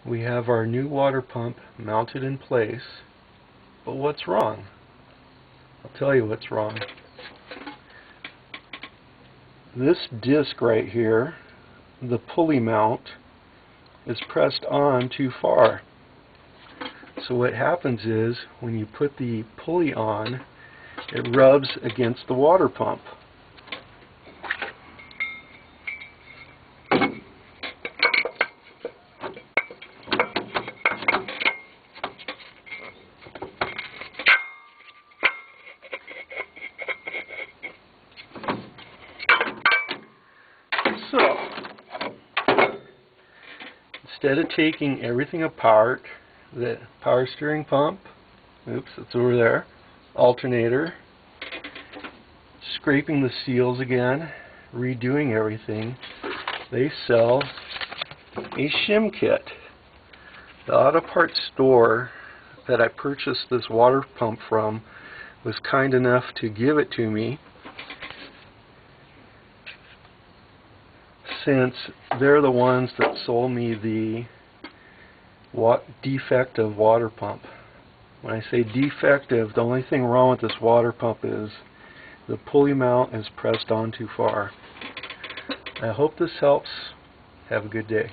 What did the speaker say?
We have our new water pump mounted in place, but what's wrong? I'll tell you what's wrong. This disc right here, the pulley mount, is pressed on too far. So what happens is, when you put the pulley on, it rubs against the water pump. So, instead of taking everything apart, the power steering pump, oops, it's over there, alternator, scraping the seals again, redoing everything, they sell a shim kit. The auto parts store that I purchased this water pump from was kind enough to give it to me, since they're the ones that sold me the defective water pump. When I say defective, the only thing wrong with this water pump is the pulley mount is pressed on too far. I hope this helps. Have a good day.